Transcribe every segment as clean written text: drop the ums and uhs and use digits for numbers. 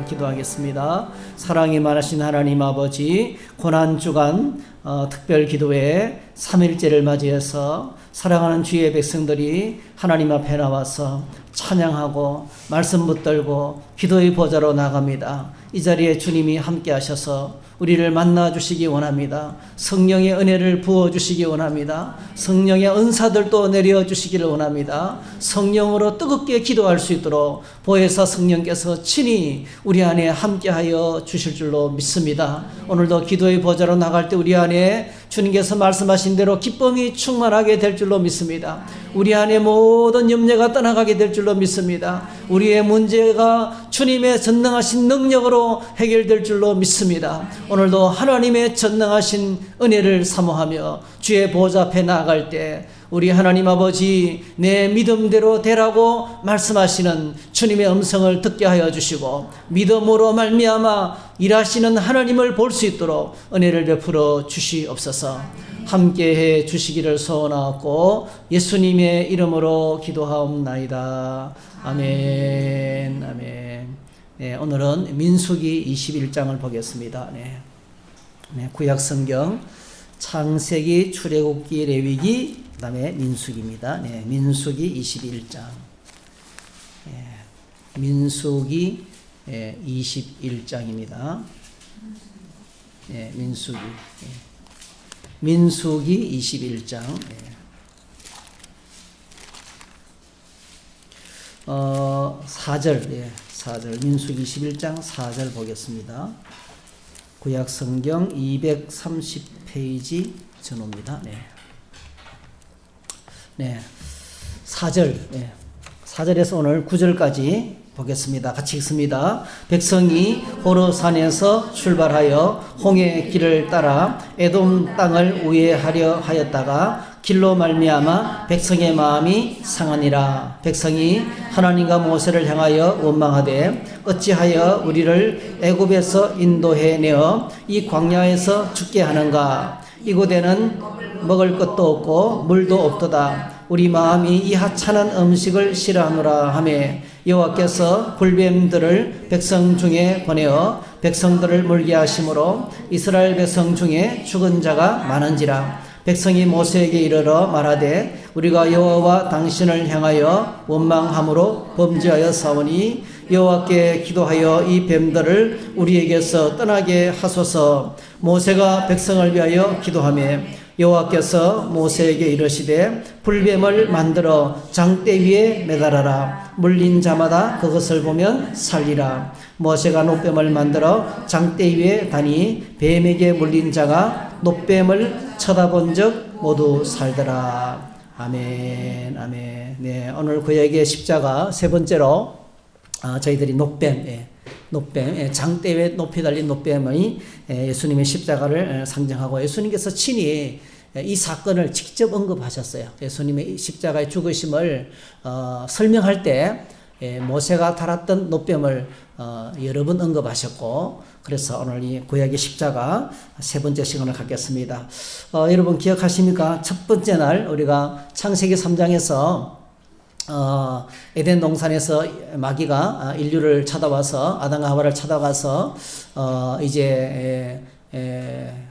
기도하겠습니다. 사랑이 많으신 하나님 아버지, 고난주간 특별 기도회 3일째를 맞이해서 사랑하는 주의 백성들이 하나님 앞에 나와서 찬양하고 말씀 붙들고 기도의 보좌로 나갑니다. 이 자리에 주님이 함께 하셔서 우리를 만나 주시기 원합니다. 성령의 은혜를 부어 주시기 원합니다. 성령의 은사들도 내려 주시기를 원합니다. 성령으로 뜨겁게 기도할 수 있도록 보혜사 성령께서 친히 우리 안에 함께하여 주실 줄로 믿습니다. 오늘도 기도의 보좌로 나갈 때 우리 안에 주님께서 말씀하신 대로 기쁨이 충만하게 될 줄로 믿습니다. 우리 안에 모든 염려가 떠나가게 될 줄로 믿습니다. 우리의 문제가 주님의 전능하신 능력으로 해결될 줄로 믿습니다. 오늘도 하나님의 전능하신 은혜를 사모하며 주의 보좌 앞에 나아갈 때 우리 하나님 아버지, 내 믿음대로 되라고 말씀하시는 주님의 음성을 듣게 하여 주시고 믿음으로 말미암아 일하시는 하나님을 볼 수 있도록 은혜를 베풀어 주시옵소서. 함께해 주시기를 소원하고 예수님의 이름으로 기도하옵나이다. 아멘. 아멘. 네, 오늘은 민수기 21장을 보겠습니다. 구약 성경 창세기, 출애굽기, 레위기, 그다음에 민수기입니다. 민수기 21장. 민수기 21장입니다. 민수기 21장. 4절, 민수기 21장 4절 보겠습니다. 구약 성경 230페이지 전후입니다. 4절, 4절에서 오늘 9절까지 보겠습니다. 같이 읽습니다. 백성이 호르산에서 출발하여 홍해 길을 따라 에돔 땅을 우회하려 하였다가 길로 말미암아 백성의 마음이 상하니라. 백성이 하나님과 모세를 향하여 원망하되 어찌하여 우리를 애굽에서 인도해 내어 이 광야에서 죽게 하는가. 이곳에는 먹을 것도 없고 물도 없도다. 우리 마음이 이 하찮은 음식을 싫어하노라 하매 여호와께서 불뱀들을 백성 중에 보내어 백성들을 물게 하심으로 이스라엘 백성 중에 죽은 자가 많은지라. 백성이 모세에게 이르러 말하되 우리가 여호와와 당신을 향하여 원망함으로 범죄하여 사오니 여호와께 기도하여 이 뱀들을 우리에게서 떠나게 하소서. 모세가 백성을 위하여 기도하며 여호와께서 모세에게 이르시되 불뱀을 만들어 장대 위에 매달아라. 물린 자마다 그것을 보면 살리라. 모세가 놋뱀을 만들어 장대 위에 다니 뱀에게 물린 자가 놋뱀을 쳐다본 적 모두 살더라. 아멘. 아멘. 네, 오늘 구약의 십자가 세 번째로 저희들이 놋뱀, 장대 위에 높이 달린 놋뱀의 예수님의 십자가를 상징하고 예수님께서 친히 이 사건을 직접 언급하셨어요. 예수님의 십자가의 죽으심을 설명할 때 모세가 달았던 놋뱀을 여러 번 언급하셨고, 그래서 오늘 이 구약의 십자가 세 번째 시간을 갖겠습니다. 여러분 기억하십니까? 첫 번째 날 우리가 창세기 3장에서 에덴 동산에서 마귀가 인류를 찾아와서 아담과 하와를 찾아가서 이제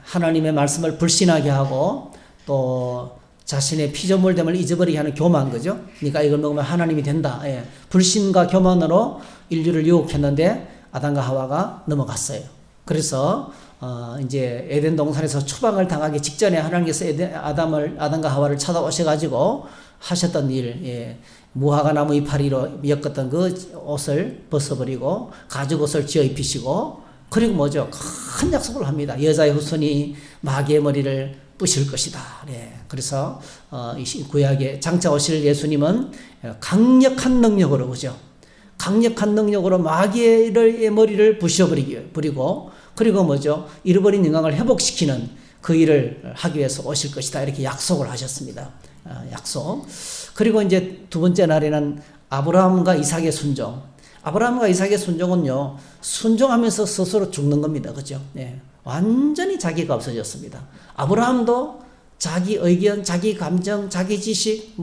하나님의 말씀을 불신하게 하고 또 자신의 피조물됨을 잊어버리게 하는 교만, 그죠? 그러니까 이걸 먹으면 하나님이 된다. 불신과 교만으로 인류를 유혹했는데 아담과 하와가 넘어갔어요. 그래서 이제 에덴 동산에서 추방을 당하기 직전에 하나님께서 아담과 하와를 찾아오셔가지고 하셨던 일, 무화과 나무 이파리로 엮었던 그 옷을 벗어버리고 가죽 옷을 지어 입히시고, 그리고 뭐죠? 큰 약속을 합니다. 여자의 후손이 마귀의 머리를 부실 것이다. 그래서 이 구약에 장차 오실 예수님은 강력한 능력으로, 그죠? 강력한 능력으로 마귀의 머리를 부셔버리고, 그리고 뭐죠? 잃어버린 영광을 회복시키는 그 일을 하기 위해서 오실 것이다. 이렇게 약속을 하셨습니다. 약속. 그리고 이제 두 번째 날에는 아브라함과 이삭의 순종. 아브라함과 이삭의 순종은요, 순종하면서 스스로 죽는 겁니다. 그죠? 완전히 자기가 없어졌습니다. 아브라함도 자기 의견, 자기 감정, 자기 지식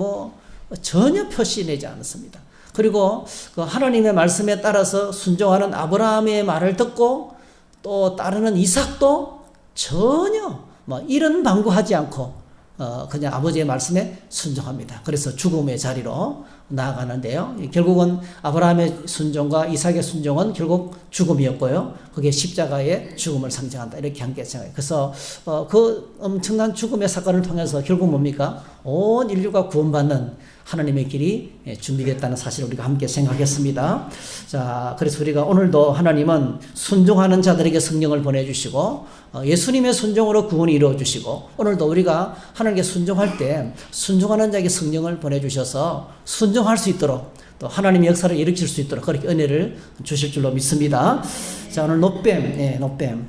전혀 표시내지 않았습니다. 그리고 그 하나님의 말씀에 따라서 순종하는 아브라함의 말을 듣고 또 따르는 이삭도 전혀 뭐 이런 방구하지 않고 그냥 아버지의 말씀에 순종합니다. 그래서 죽음의 자리로 나아가는데요. 결국은 아브라함의 순종과 이삭의 순종은 결국 죽음이었고요. 그게 십자가의 죽음을 상징한다. 이렇게 함께 생각해요. 그래서 그 엄청난 죽음의 사건을 통해서 결국 뭡니까? 온 인류가 구원받는 하나님의 길이 준비됐다는 사실을 우리가 함께 생각했습니다. 자, 그래서 우리가 오늘도 하나님은 순종하는 자들에게 성령을 보내주시고 예수님의 순종으로 구원이 이루어주시고 오늘도 우리가 하나님께 순종할 때 순종하는 자에게 성령을 보내주셔서 순종할 수 있도록 또 하나님의 역사를 일으킬 수 있도록 그렇게 은혜를 주실 줄로 믿습니다. 자, 오늘 노뱀.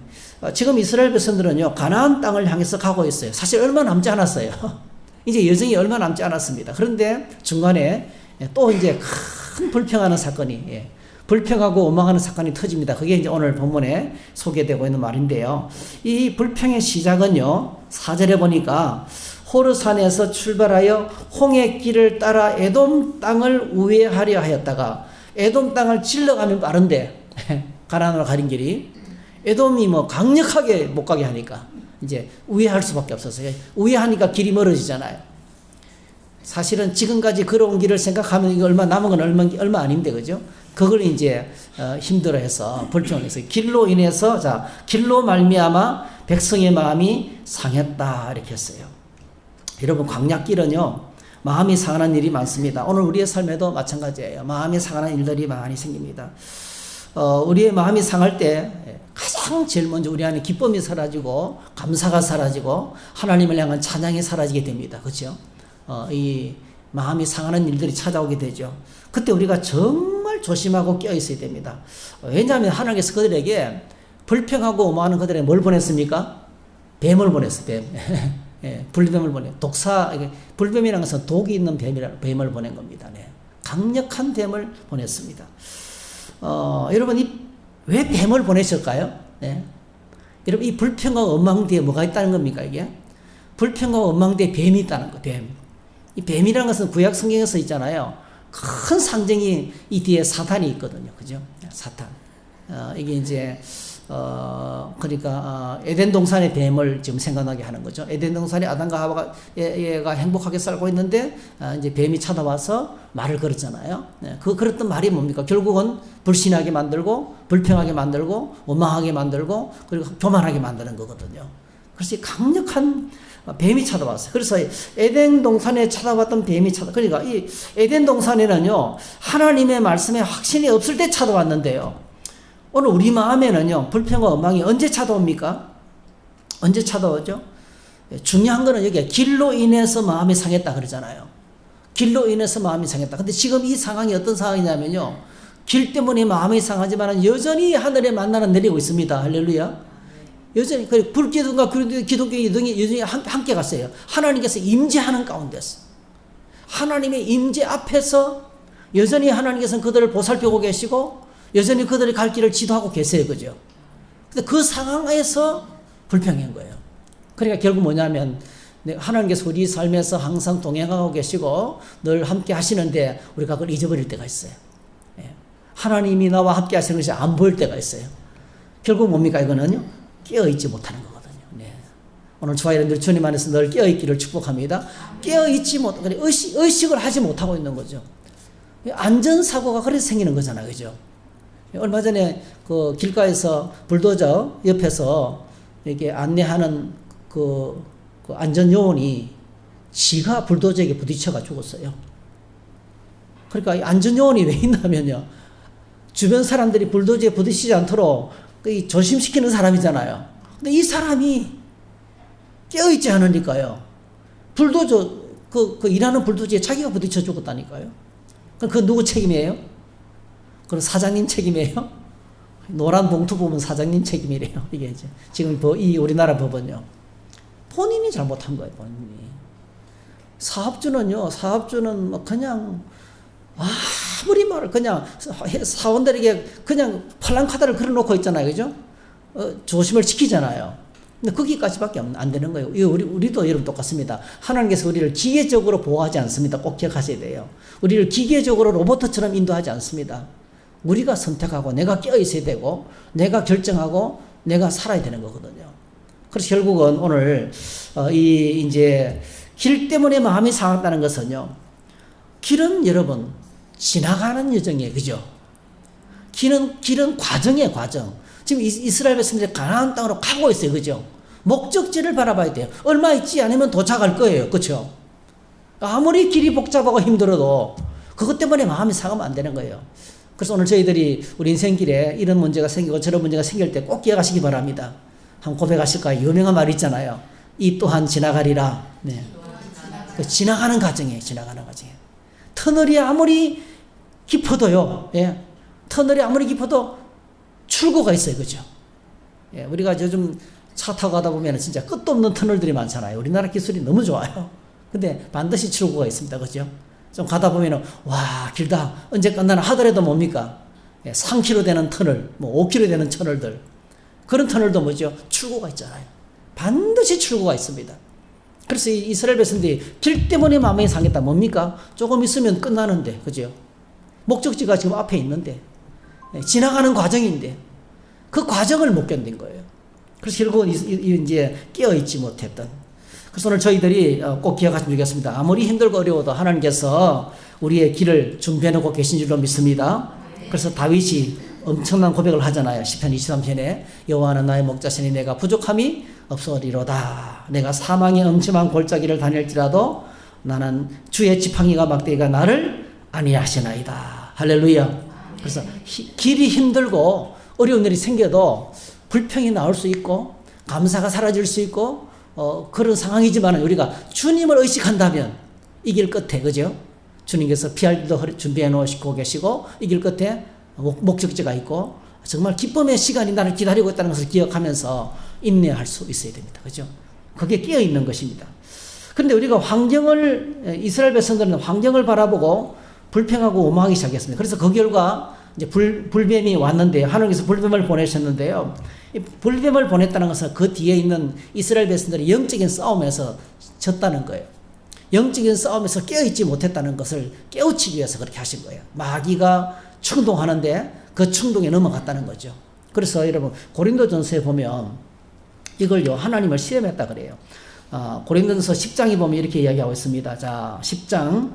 지금 이스라엘 백성들은요 가나안 땅을 향해서 가고 있어요. 사실 얼마 남지 않았어요. 이제 여정이 얼마 남지 않았습니다. 그런데 중간에 또 이제 큰 불평하는 사건이, 불평하고 원망하는 사건이 터집니다. 그게 이제 오늘 본문에 소개되고 있는 말인데요. 이 불평의 시작은요, 4절에 보니까 호르산에서 출발하여 홍해 길을 따라 에돔 땅을 우회하려 하였다가 에돔 땅을 질러가면 빠른데, 가나안으로 가는 길이, 에돔이 뭐 강력하게 못 가게 하니까 이제 우회할 수밖에 없었어요. 우회하니까 길이 멀어지잖아요. 사실은 지금까지 걸어온 길을 생각하면 이거 얼마 남은 건 얼마 아닌데, 그죠? 그걸 이제 힘들어해서 불평해서 길로 인해서 길로 말미암아 백성의 마음이 상했다 이렇게 했어요. 여러분 광야길은요 마음이 상하는 일이 많습니다. 오늘 우리의 삶에도 마찬가지예요. 마음이 상하는 일들이 많이 생깁니다. 우리의 마음이 상할 때 가장 제일 먼저 우리 안에 기쁨이 사라지고 감사가 사라지고 하나님을 향한 찬양이 사라지게 됩니다. 그렇죠? 이 마음이 상하는 일들이 찾아오게 되죠. 그때 우리가 정말 조심하고 껴 있어야 됩니다. 왜냐하면 하나님께서 그들에게 불평하고 오만하는 그들에게 뭘 보냈습니까? 뱀을 보냈어요. 뱀. 불뱀을 보내. 불뱀이라는 것은 독이 있는 뱀을 보낸 겁니다. 네. 강력한 뱀을 보냈습니다. 여러분 왜 뱀을 보내실까요? 네. 여러분 이 불평과 원망 뒤에 뭐가 있다는 겁니까 이게? 불평과 원망 뒤에 뱀이 있다는 거. 뱀. 이 뱀이라는 것은 구약 성경에서 있잖아요. 큰 상징이 이 뒤에 사탄이 있거든요. 그죠? 사탄. 이게 이제 그러니까 에덴 동산의 뱀을 지금 생각나게 하는 거죠. 에덴 동산에 아담과 하와가 얘가 행복하게 살고 있는데 이제 뱀이 찾아와서 말을 걸었잖아요. 그랬던 말이 뭡니까? 결국은 불신하게 만들고 불평하게 만들고 원망하게 만들고 그리고 교만하게 만드는 거거든요. 그래서 강력한 뱀이 찾아왔어요. 그래서 에덴 동산에 찾아왔던 뱀이 그러니까 이 에덴 동산에는요 하나님의 말씀에 확신이 없을 때 찾아왔는데요. 오늘 우리 마음에는요 불평과 원망이 언제 찾아옵니까? 언제 찾아오죠? 중요한 거는 여기에 길로 인해서 마음이 상했다 그러잖아요. 길로 인해서 마음이 상했다. 근데 지금 이 상황이 어떤 상황이냐면요 길 때문에 마음이 상하지만 여전히 하늘에 만나는 내리고 있습니다. 할렐루야. 여전히 불기둥과 기둥이 여전히 함께 갔어요. 하나님께서 임재하는 가운데서 하나님의 임재 앞에서 여전히 하나님께서는 그들을 보살피고 계시고 여전히 그들의 갈 길을 지도하고 계세요. 그죠? 근데 그 상황에서 불평한 거예요. 그러니까 결국 뭐냐면 하나님께서 우리 삶에서 항상 동행하고 계시고 늘 함께 하시는데 우리가 그걸 잊어버릴 때가 있어요. 하나님이 나와 함께 하시는 것이 안 보일 때가 있어요. 결국 뭡니까 이거는요? 깨어있지 못하는 거거든요. 네. 오늘 저와 여러분들 주님 안에서 늘 깨어있기를 축복합니다. 깨어있지 못, 의식을 하지 못하고 있는 거죠. 안전사고가 그래서 생기는 거잖아요. 그죠? 얼마 전에 그 길가에서 불도저 옆에서 이렇게 안내하는 그 안전요원이 지가 불도저에게 부딪혀가 죽었어요. 그러니까 이 안전요원이 왜 있냐면요. 주변 사람들이 불도저에 부딪히지 않도록 조심시키는 사람이잖아요. 근데 이 사람이 깨어있지 않으니까요. 불도저, 일하는 불도저에 자기가 부딪혀 죽었다니까요. 그럼 누구 책임이에요? 그럼 사장님 책임이에요? 노란 봉투 보면 사장님 책임이래요. 이게 이제 지금 이 우리나라 법은요. 본인이 잘못한 거예요, 본인이. 사업주는 뭐 그냥 아무리 말을 그냥 사원들에게 그냥 팔랑카드를 걸어놓고 있잖아요. 그죠? 조심을 시키잖아요. 근데 거기까지밖에 안 되는 거예요. 우리도 여러분 똑같습니다. 하나님께서 우리를 기계적으로 보호하지 않습니다. 꼭 기억하셔야 돼요. 우리를 기계적으로 로봇처럼 인도하지 않습니다. 우리가 선택하고 내가 깨어 있어야 되고 내가 결정하고 내가 살아야 되는 거거든요. 그래서 결국은 오늘 이제 길 때문에 마음이 상했다는 것은요. 길은 여러분 지나가는 여정이에요. 그죠? 길은 과정이에요. 과정. 지금 이스라엘 백성들이 가나안 땅으로 가고 있어요. 그죠? 목적지를 바라봐야 돼요. 얼마 있지 않으면 도착할 거예요. 그렇죠? 아무리 길이 복잡하고 힘들어도 그것 때문에 마음이 상하면 안 되는 거예요. 그래서 오늘 저희들이 우리 인생길에 이런 문제가 생기고 저런 문제가 생길 때 꼭 기억하시기 바랍니다. 한번 고백하실까요? 유명한 말이 있잖아요. 이 또한 지나가리라. 네. 지나가는 과정이에요. 지나가는 과정이에요. 터널이 아무리 깊어도요. 예. 터널이 아무리 깊어도 출구가 있어요. 그죠? 예. 우리가 요즘 차 타고 가다 보면 진짜 끝도 없는 터널들이 많잖아요. 우리나라 기술이 너무 좋아요. 근데 반드시 출구가 있습니다. 그죠? 좀 가다 보면은, 와, 길다. 언제 끝나나 하더라도 뭡니까? 예. 3km 되는 터널, 뭐 5km 되는 터널들. 그런 터널도 뭐죠? 출구가 있잖아요. 반드시 출구가 있습니다. 그래서 이스라엘 백성들이 길 때문에 마음이 상했다. 뭡니까? 조금 있으면 끝나는데, 그죠? 목적지가 지금 앞에 있는데, 지나가는 과정인데, 그 과정을 못 견딘 거예요. 그래서 결국은 이제 깨어있지 못했던. 그래서 오늘 저희들이 꼭 기억하시면 좋겠습니다. 아무리 힘들고 어려워도 하나님께서 우리의 길을 준비해놓고 계신 줄로 믿습니다. 그래서 다윗이 엄청난 고백을 하잖아요. 시편 23편에 여호와는 나의 목자시니 내가 부족함이 없으리로다. 내가 사망의 엄침한 골짜기를 다닐지라도 나는 주의 지팡이가 막대기가 나를 안위하시나이다. 할렐루야. 그래서 길이 힘들고 어려운 일이 생겨도 불평이 나올 수 있고 감사가 사라질 수 있고 그런 상황이지만 우리가 주님을 의식한다면 이 길 끝에, 그죠? 주님께서 피할 길도 준비해 놓으시고 계시고 이 길 끝에 목적지가 있고 정말 기쁨의 시간이 나를 기다리고 있다는 것을 기억하면서 인내할 수 있어야 됩니다. 그죠? 그게 깨어 있는 것입니다. 그런데 우리가 이스라엘 백성들은 환경을 바라보고 불평하고 오망하기 시작했습니다. 그래서 그 결과 이제 불뱀이 왔는데 하나님께서 불뱀을 보내셨는데요. 이 불뱀을 보냈다는 것은 그 뒤에 있는 이스라엘 백성들이 영적인 싸움에서 졌다는 거예요. 영적인 싸움에서 깨어있지 못했다는 것을 깨우치기 위해서 그렇게 하신 거예요. 마귀가 충동하는데 그 충동에 넘어갔다는 거죠. 그래서 여러분 고린도전서에 보면 이걸요 하나님을 시험했다 그래요. 고린도전서 10장에 보면 이렇게 이야기하고 있습니다. 자, 10장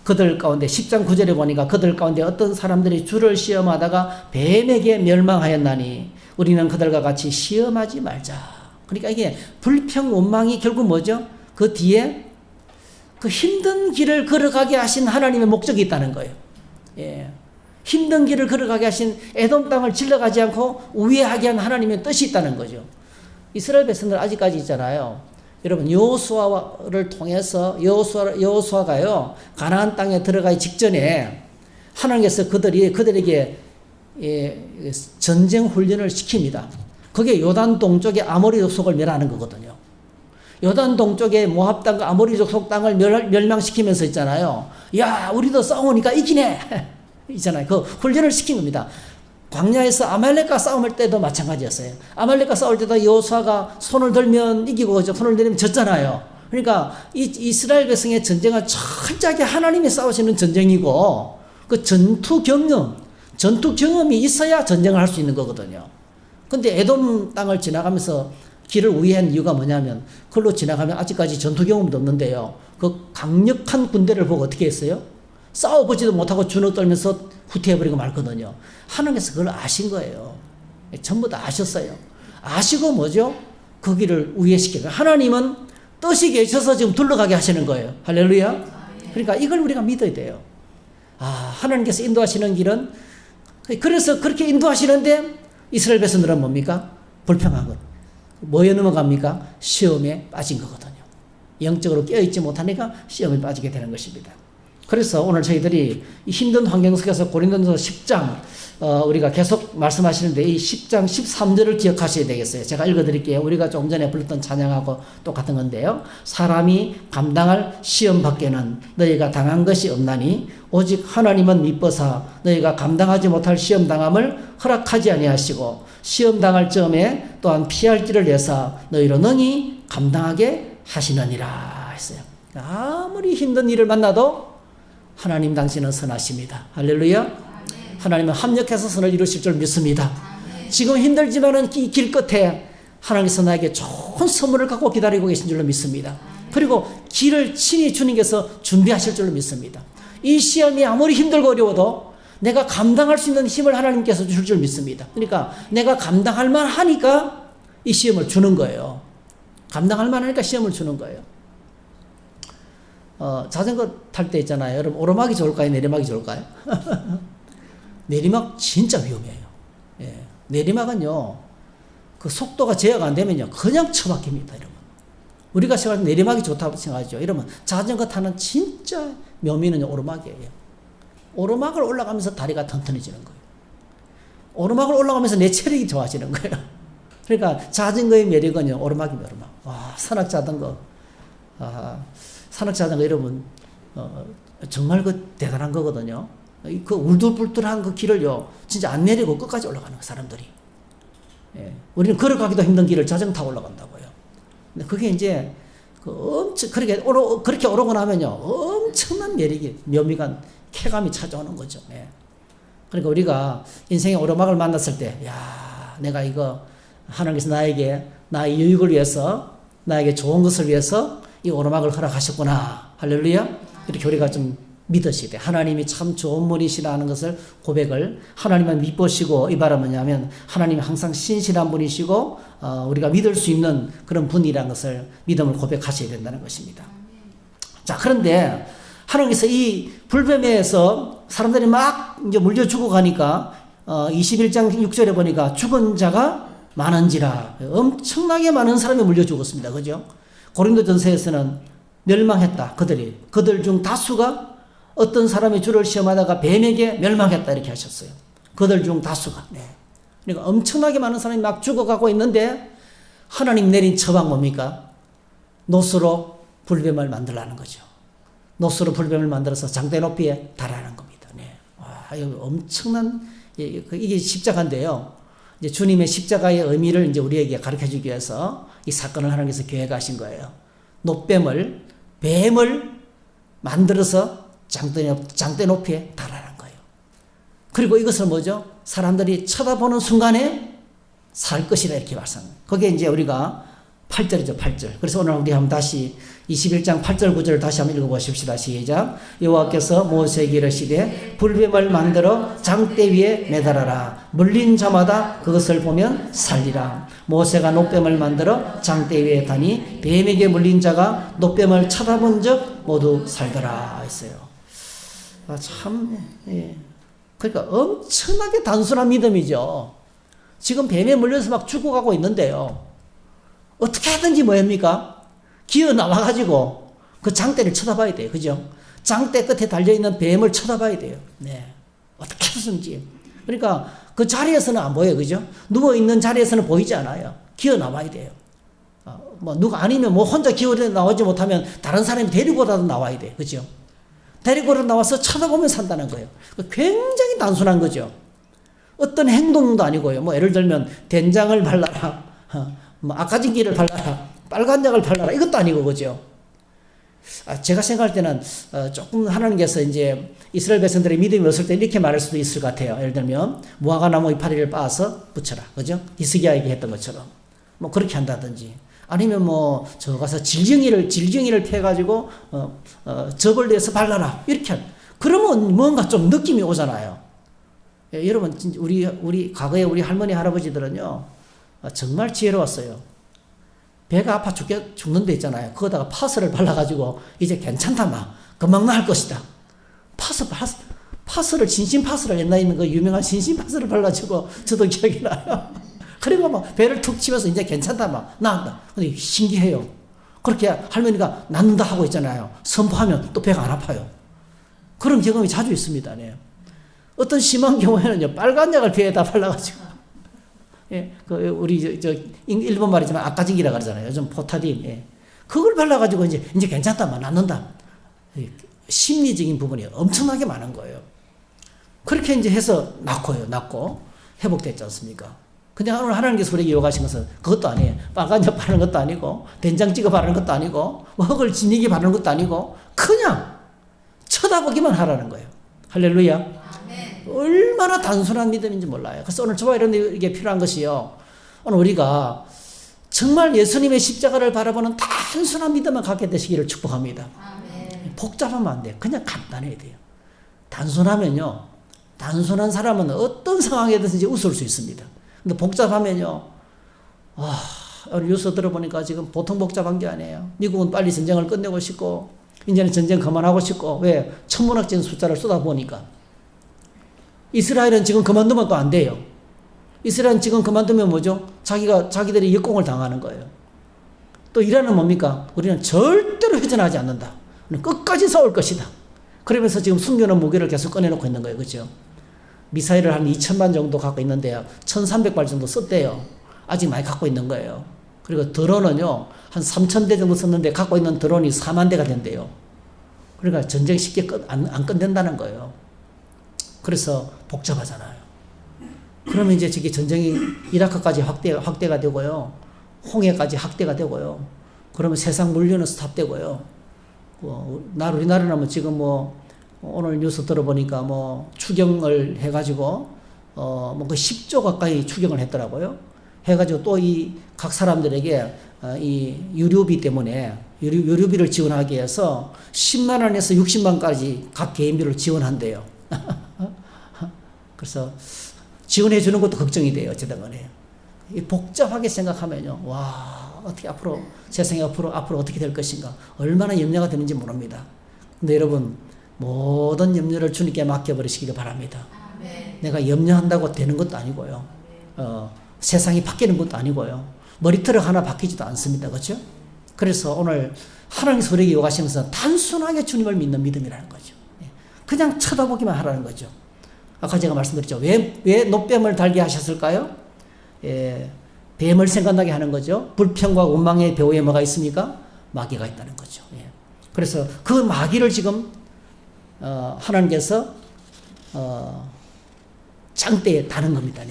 그들 가운데 10장 9절에 보니까 그들 가운데 어떤 사람들이 주를 시험하다가 뱀에게 멸망하였나니 우리는 그들과 같이 시험하지 말자. 그러니까 이게 불평 원망이 결국 뭐죠? 그 뒤에 그 힘든 길을 걸어가게 하신 하나님의 목적이 있다는 거예요. 예. 힘든 길을 걸어가게 하신 에돔 땅을 질러가지 않고 우회하게 한 하나님의 뜻이 있다는 거죠. 이스라엘 백성들 아직까지 있잖아요. 여러분 여호수아를 통해서 여호수아가요 가나안 땅에 들어가기 직전에 하나님께서 그들에게 전쟁 훈련을 시킵니다. 그게 요단 동쪽의 아모리 족속을 멸하는 거거든요. 요단 동쪽의 모압 땅과 아모리 족속 땅을 멸망시키면서 있잖아요. 야, 우리도 싸우니까 이기네. 있잖아요. 그 훈련을 시킨 겁니다. 광야에서 아말렉과 싸움할 때도 마찬가지였어요. 아말렉과 싸울 때도 여호수아가 손을 들면 이기고 손을 내리면 졌잖아요. 그러니까 이스라엘 백성의 전쟁은 철저하게 하나님이 싸우시는 전쟁이고 그 전투 경험이 있어야 전쟁을 할 수 있는 거거든요. 근데 에돔 땅을 지나가면서 길을 우회한 이유가 뭐냐면 그걸로 지나가면 아직까지 전투 경험도 없는데요. 그 강력한 군대를 보고 어떻게 했어요? 싸워보지도 못하고 주눅 떨면서 후퇴해버리고 말거든요. 하나님께서 그걸 아신 거예요. 전부 다 아셨어요. 아시고 뭐죠? 그 길을 우회시켜요. 하나님은 뜻이 계셔서 지금 둘러가게 하시는 거예요. 할렐루야. 그러니까 이걸 우리가 믿어야 돼요. 하나님께서 인도하시는 길은 그래서 그렇게 인도하시는데 이스라엘 백성들은 뭡니까? 불평하고 뭐에 넘어갑니까? 시험에 빠진 거거든요. 영적으로 깨어있지 못하니까 시험에 빠지게 되는 것입니다. 그래서 오늘 저희들이 이 힘든 환경 속에서 고린도전서 10장 우리가 계속 말씀하시는데 이 10장 13절을 기억하셔야 되겠어요. 제가 읽어드릴게요. 우리가 좀 전에 불렀던 찬양하고 똑같은 건데요. 사람이 감당할 시험 밖에는 너희가 당한 것이 없나니 오직 하나님은 미뻐사 너희가 감당하지 못할 시험 당함을 허락하지 아니하시고 시험 당할 점에 또한 피할 길을 내사 너희로 능히 감당하게 하시느니라 했어요. 아무리 힘든 일을 만나도 하나님 당신은 선하십니다. 할렐루야. 하나님은 합력해서 선을 이루실 줄 믿습니다. 지금 힘들지만은 이 길 끝에 하나님께서 나에게 좋은 선물을 갖고 기다리고 계신 줄로 믿습니다. 그리고 길을 친히 주님께서 준비하실 줄로 믿습니다. 이 시험이 아무리 힘들고 어려워도 내가 감당할 수 있는 힘을 하나님께서 주실 줄 믿습니다. 그러니까 내가 감당할 만하니까 이 시험을 주는 거예요. 감당할 만하니까 시험을 주는 거예요. 자전거 탈 때 있잖아요. 여러분 오르막이 좋을까요? 내리막이 좋을까요? 내리막 진짜 위험해요. 예. 내리막은요, 그 속도가 제어가 안 되면요, 그냥 처박힙니다, 여러분. 우리가 생각하는 내리막이 좋다고 생각하죠. 이러면 자전거 타는 진짜 묘미는 오르막이에요. 오르막을 올라가면서 다리가 튼튼해지는 거예요. 오르막을 올라가면서 내 체력이 좋아지는 거예요. 그러니까 자전거의 매력은요, 오르막입니다, 오르막. 와, 산악자전거. 산악자전거 여러분, 정말 그 대단한 거거든요. 그 울들불들한 그 길을요, 진짜 안 내리고 끝까지 올라가는 거, 사람들이. 예. 우리는 걸어가기도 힘든 길을 자전거 타고 올라간다고요. 근데 그게 이제, 그렇게 오르고 나면요, 엄청난 매력이, 묘미가, 쾌감이 찾아오는 거죠. 예. 그러니까 우리가 인생의 오르막을 만났을 때, 야, 내가 이거, 하나님께서 나에게, 나의 유익을 위해서, 나에게 좋은 것을 위해서 이 오르막을 허락하셨구나. 할렐루야. 이렇게 우리가 좀 믿으시되 하나님이 참 좋은 분이시라는 것을 고백을 하나님은 믿으시고 이 말은 뭐냐면 하나님이 항상 신실한 분이시고 우리가 믿을 수 있는 그런 분이라는 것을 믿음을 고백하셔야 된다는 것입니다. 자, 그런데 하나님께서 이 불뱀에서 사람들이 막 이제 물려 죽어가니까 21장 6절에 보니까 죽은 자가 많은지라 엄청나게 많은 사람이 물려 죽었습니다. 그죠? 고린도전서에서는 멸망했다. 그들 중 다수가 어떤 사람이 주를 시험하다가 뱀에게 멸망했다 이렇게 하셨어요. 그들 중 다수가. 네. 그러니까 엄청나게 많은 사람이 막 죽어가고 있는데 하나님 내린 처방 뭡니까? 노스로 불뱀을 만들라는 거죠. 노스로 불뱀을 만들어서 장대 높이에 달하는 겁니다. 네. 와, 이거 엄청난 이게 십자가인데요. 이제 주님의 십자가의 의미를 이제 우리에게 가르쳐 주기 위해서 이 사건을 하나님께서 계획하신 거예요. 뱀을 만들어서 장대 높이에 달하는 거예요. 그리고 이것은 뭐죠? 사람들이 쳐다보는 순간에 살 것이다 이렇게 말씀합니다. 그게 이제 우리가 8절이죠, 8절. 그래서 오늘 우리 한번 다시 21장 8절 9절을 다시 한번 읽어보십시다. 시작. 여호와께서 모세에게 이르시되 불뱀을 만들어 장대 위에 매달아라. 물린 자마다 그것을 보면 살리라. 모세가 놋뱀을 만들어 장대 위에 다니 뱀에게 물린 자가 놋뱀을 쳐다본 적 모두 살더라 했어요. 예. 그러니까 엄청나게 단순한 믿음이죠. 지금 뱀에 물려서 막 죽어가고 있는데요. 어떻게 하든지 뭐합니까? 기어 나와가지고 그 장대를 쳐다봐야 돼요. 그죠? 장대 끝에 달려있는 뱀을 쳐다봐야 돼요. 네. 어떻게 하든지. 그러니까 그 자리에서는 안 보여요. 그죠? 누워있는 자리에서는 보이지 않아요. 기어 나와야 돼요. 누가 아니면 혼자 기어 나오지 못하면 다른 사람이 데리고라도 나와야 돼요. 그죠? 데리고라도 나와서 쳐다보면 산다는 거예요. 굉장히 단순한 거죠. 어떤 행동도 아니고요. 예를 들면 된장을 발라라. 아까진기를 발라라. 빨간약을 발라라. 이것도 아니고, 그죠? 제가 생각할 때는, 조금 하나님께서 이제 이스라엘 백성들의 믿음이 없을 때 이렇게 말할 수도 있을 것 같아요. 예를 들면, 무화과나무 이파리를 빻아서 붙여라. 그죠? 히스기야에게 했던 것처럼. 그렇게 한다든지. 아니면 저 가서 질쟁이를 패가지고, 접을 내서 발라라. 이렇게. 그러면 뭔가 좀 느낌이 오잖아요. 예, 여러분, 우리 과거에 우리 할머니, 할아버지들은요, 정말 지혜로웠어요. 배가 아파 죽는 데 있잖아요. 거기다가 파스를 발라가지고, 이제 괜찮다, 금방 나을 것이다. 파스를, 진심파스를 옛날에 있는 그 유명한 진심파스를 발라주고, 저도 기억이 나요. 그리고 배를 툭 치면서 이제 괜찮다, 나은다. 근데 신기해요. 그렇게 할머니가 낫는다 하고 있잖아요. 선포하면 또 배가 안 아파요. 그런 경험이 자주 있습니다. 네. 어떤 심한 경우에는요, 빨간 약을 배에다 발라가지고, 예, 우리 일본 말이지만 아까진기라 그러잖아요. 요즘 포타딘. 예. 그걸 발라가지고 이제 괜찮다, 낫는다. 심리적인 부분이 엄청나게 많은 거예요. 그렇게 이제 해서 낫고 회복됐지 않습니까? 근데 오늘 하나님께서 우리에게 요구하신 것은 그것도 아니에요. 빨간 약 바르는 것도 아니고, 된장찌개 바르는 것도 아니고, 흙을 지니기 바르는 것도 아니고, 그냥 쳐다보기만 하라는 거예요. 할렐루야. 아멘. 얼마나 단순한 믿음인지 몰라요. 그래서 오늘 저와 이게 필요한 것이요. 오늘 우리가 정말 예수님의 십자가를 바라보는 단순한 믿음만 갖게 되시기를 축복합니다. 아멘. 복잡하면 안 돼요. 그냥 간단해야 돼요. 단순하면요, 단순한 사람은 어떤 상황에든지 웃을 수 있습니다. 근데 복잡하면요, 오늘 뉴스 들어보니까 지금 보통 복잡한 게 아니에요. 미국은 빨리 전쟁을 끝내고 싶고, 이제는 전쟁 그만하고 싶고, 왜? 천문학적인 숫자를 쏟아보니까. 이스라엘은 지금 그만두면 또 안 돼요. 이스라엘은 지금 그만두면 뭐죠? 자기들이 역공을 당하는 거예요. 또 이란은 뭡니까? 우리는 절대로 회전하지 않는다. 끝까지 싸울 것이다. 그러면서 지금 숨겨놓은 무기를 계속 꺼내놓고 있는 거예요. 그렇죠? 미사일을 한 2,000만 정도 갖고 있는데요. 1,300발 정도 썼대요. 아직 많이 갖고 있는 거예요. 그리고 드론은요, 한 3,000대 정도 썼는데 갖고 있는 드론이 4만 대가 된대요. 그러니까 전쟁 쉽게 안 끝낸다는 거예요. 그래서 복잡하잖아요. 그러면 이제 저기 전쟁이 이라크까지 확대가 되고요. 홍해까지 확대가 되고요. 그러면 세상 물류는 스탑되고요. 우리나라는 지금 오늘 뉴스 들어보니까 추경을 해가지고, 그 10조 가까이 추경을 했더라고요. 해가지고 또 각 사람들에게, 이 유류비 때문에, 유류비를 지원하기 위해서 10만 원에서 60만까지 각 개인비를 지원한대요. 그래서 지원해 주는 것도 걱정이 돼요. 어쨌든 간에. 복잡하게 생각하면요. 와, 어떻게 세상이 앞으로 어떻게 될 것인가. 얼마나 염려가 되는지 모릅니다. 근데 여러분, 모든 염려를 주님께 맡겨버리시기를 바랍니다. 아멘. 내가 염려한다고 되는 것도 아니고요. 세상이 바뀌는 것도 아니고요. 머리털 하나 바뀌지도 않습니다. 그렇죠? 그래서 오늘 하나님께서 우리에게 요구하시는 것은 단순하게 주님을 믿는 믿음이라는 거죠. 그냥 쳐다보기만 하라는 거죠. 아까 제가 말씀드렸죠. 왜 노뱀을 달게 하셨을까요? 뱀을 생각나게 하는 거죠. 불평과 원망의 배후에 뭐가 있습니까? 마귀가 있다는 거죠. 그래서 그 마귀를 지금 하나님께서 장대에 다는 겁니다.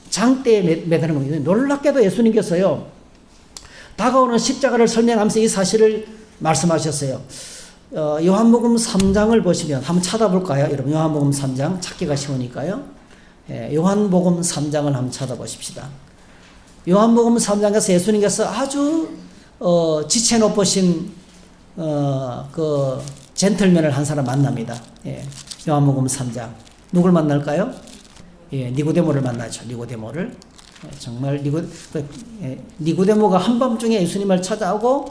장대에 매다는 겁니다. 놀랍게도 예수님께서요, 다가오는 십자가를 설명하면서 이 사실을 말씀하셨어요. 요한복음 3장을 보시면 한번 찾아볼까요? 여러분, 요한복음 3장 찾기가 쉬우니까요. 요한복음 3장을 한번 찾아보십시다. 요한복음 3장에서 예수님께서 아주 지체 높으신 그 젠틀맨을 한 사람 만납니다. 요한복음 3장. 누굴 만날까요? 니고데모를 만나죠. 니고데모를. 정말 니고데모가 한밤중에 예수님을 찾아오고,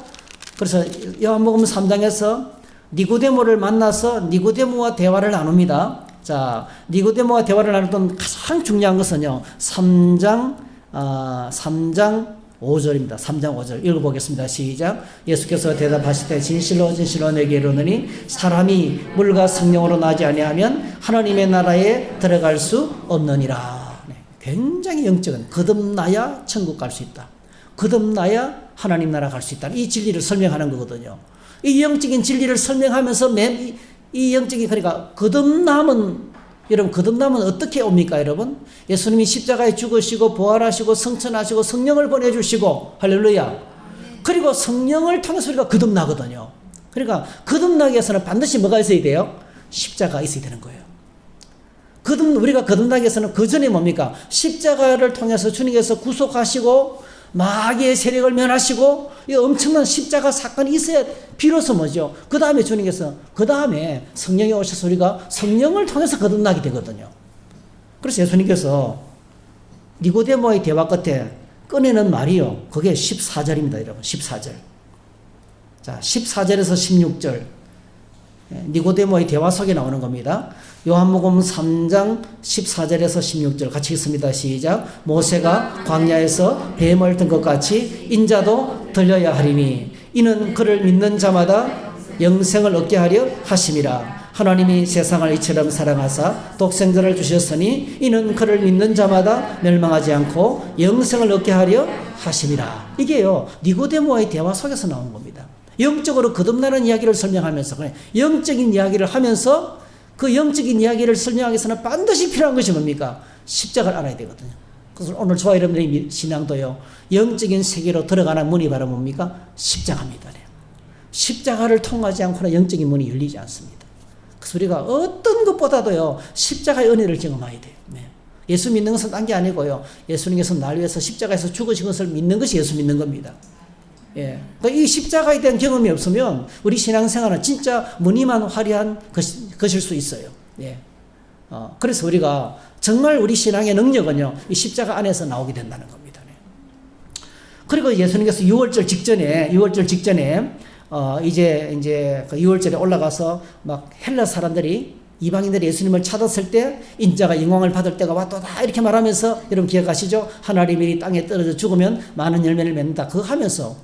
그래서 요한복음 3장에서 니고데모를 만나서 니고데모와 대화를 나눕니다. 자, 니고데모와 대화를 나누던 가장 중요한 것은요, 3장 5절입니다. 3장 5절 읽어보겠습니다. 시작. 예수께서 대답하시되 진실로 진실로 내게 이르노니 사람이 물과 성령으로 나지 아니하면 하나님의 나라에 들어갈 수 없느니라. 굉장히 영적인, 거듭나야 천국 갈 수 있다. 거듭나야 하나님 나라 갈 수 있다. 이 진리를 설명하는 거거든요. 이 영적인 진리를 설명하면서 이 영적인, 그러니까 여러분, 거듭남은 어떻게 옵니까, 여러분? 예수님이 십자가에 죽으시고 부활하시고 성천하시고 성령을 보내주시고, 할렐루야. 그리고 성령을 통해서 우리가 거듭나거든요. 그러니까 거듭나기 위해서는 반드시 뭐가 있어야 돼요? 십자가가 있어야 되는 거예요. 우리가 거듭나기 위해서는 그 전에 뭡니까? 십자가를 통해서 주님께서 구속하시고 마귀의 세력을 면하시고 이 엄청난 십자가 사건이 있어야 비로소 뭐죠? 그 다음에 주님께서 그 다음에 성령이 오셔서 우리가 성령을 통해서 거듭나게 되거든요. 그래서 예수님께서 니고데모의 대화 끝에 꺼내는 말이요, 그게 14절입니다. 여러분, 14절. 자, 14절에서 16절 니고데모의 대화 속에 나오는 겁니다. 요한복음 3장 14절에서 16절 같이 읽습니다. 시작. 모세가 광야에서 뱀을 든 것 같이 인자도 들려야 하리니 이는 그를 믿는 자마다 영생을 얻게 하려 하심이라. 하나님이 세상을 이처럼 사랑하사 독생자를 주셨으니 이는 그를 믿는 자마다 멸망하지 않고 영생을 얻게 하려 하심이라. 이게요, 니고데모와의 대화 속에서 나온 겁니다. 영적으로 거듭나는 이야기를 설명하면서, 영적인 이야기를 하면서 그 영적인 이야기를 설명하기 위해서는 반드시 필요한 것이 뭡니까? 십자가를 알아야 되거든요. 그래서 오늘 저와 여러분들의 신앙도요, 영적인 세계로 들어가는 문이 바로 뭡니까? 십자가입니다. 십자가를 통하지 않고는 영적인 문이 열리지 않습니다. 그래서 우리가 어떤 것보다도요, 십자가의 은혜를 경험해야 돼요. 네. 예수 믿는 것은 딴 게 아니고요, 예수님께서 날 위해서 십자가에서 죽으신 것을 믿는 것이 예수 믿는 겁니다. 예. 그러니까 이 십자가에 대한 경험이 없으면 우리 신앙생활은 진짜 무늬만 화려한 것일 수 있어요. 예. 그래서 우리가 정말 우리 신앙의 능력은요, 이 십자가 안에서 나오게 된다는 겁니다. 네. 그리고 예수님께서 6월절 직전에 이제 그 6월절에 올라가서 막 헬라 사람들이, 이방인들이 예수님을 찾았을 때 인자가 영광을 받을 때가 왔도다 이렇게 말하면서, 여러분 기억하시죠? 하나님이 땅에 떨어져 죽으면 많은 열매를 맺는다. 그거 하면서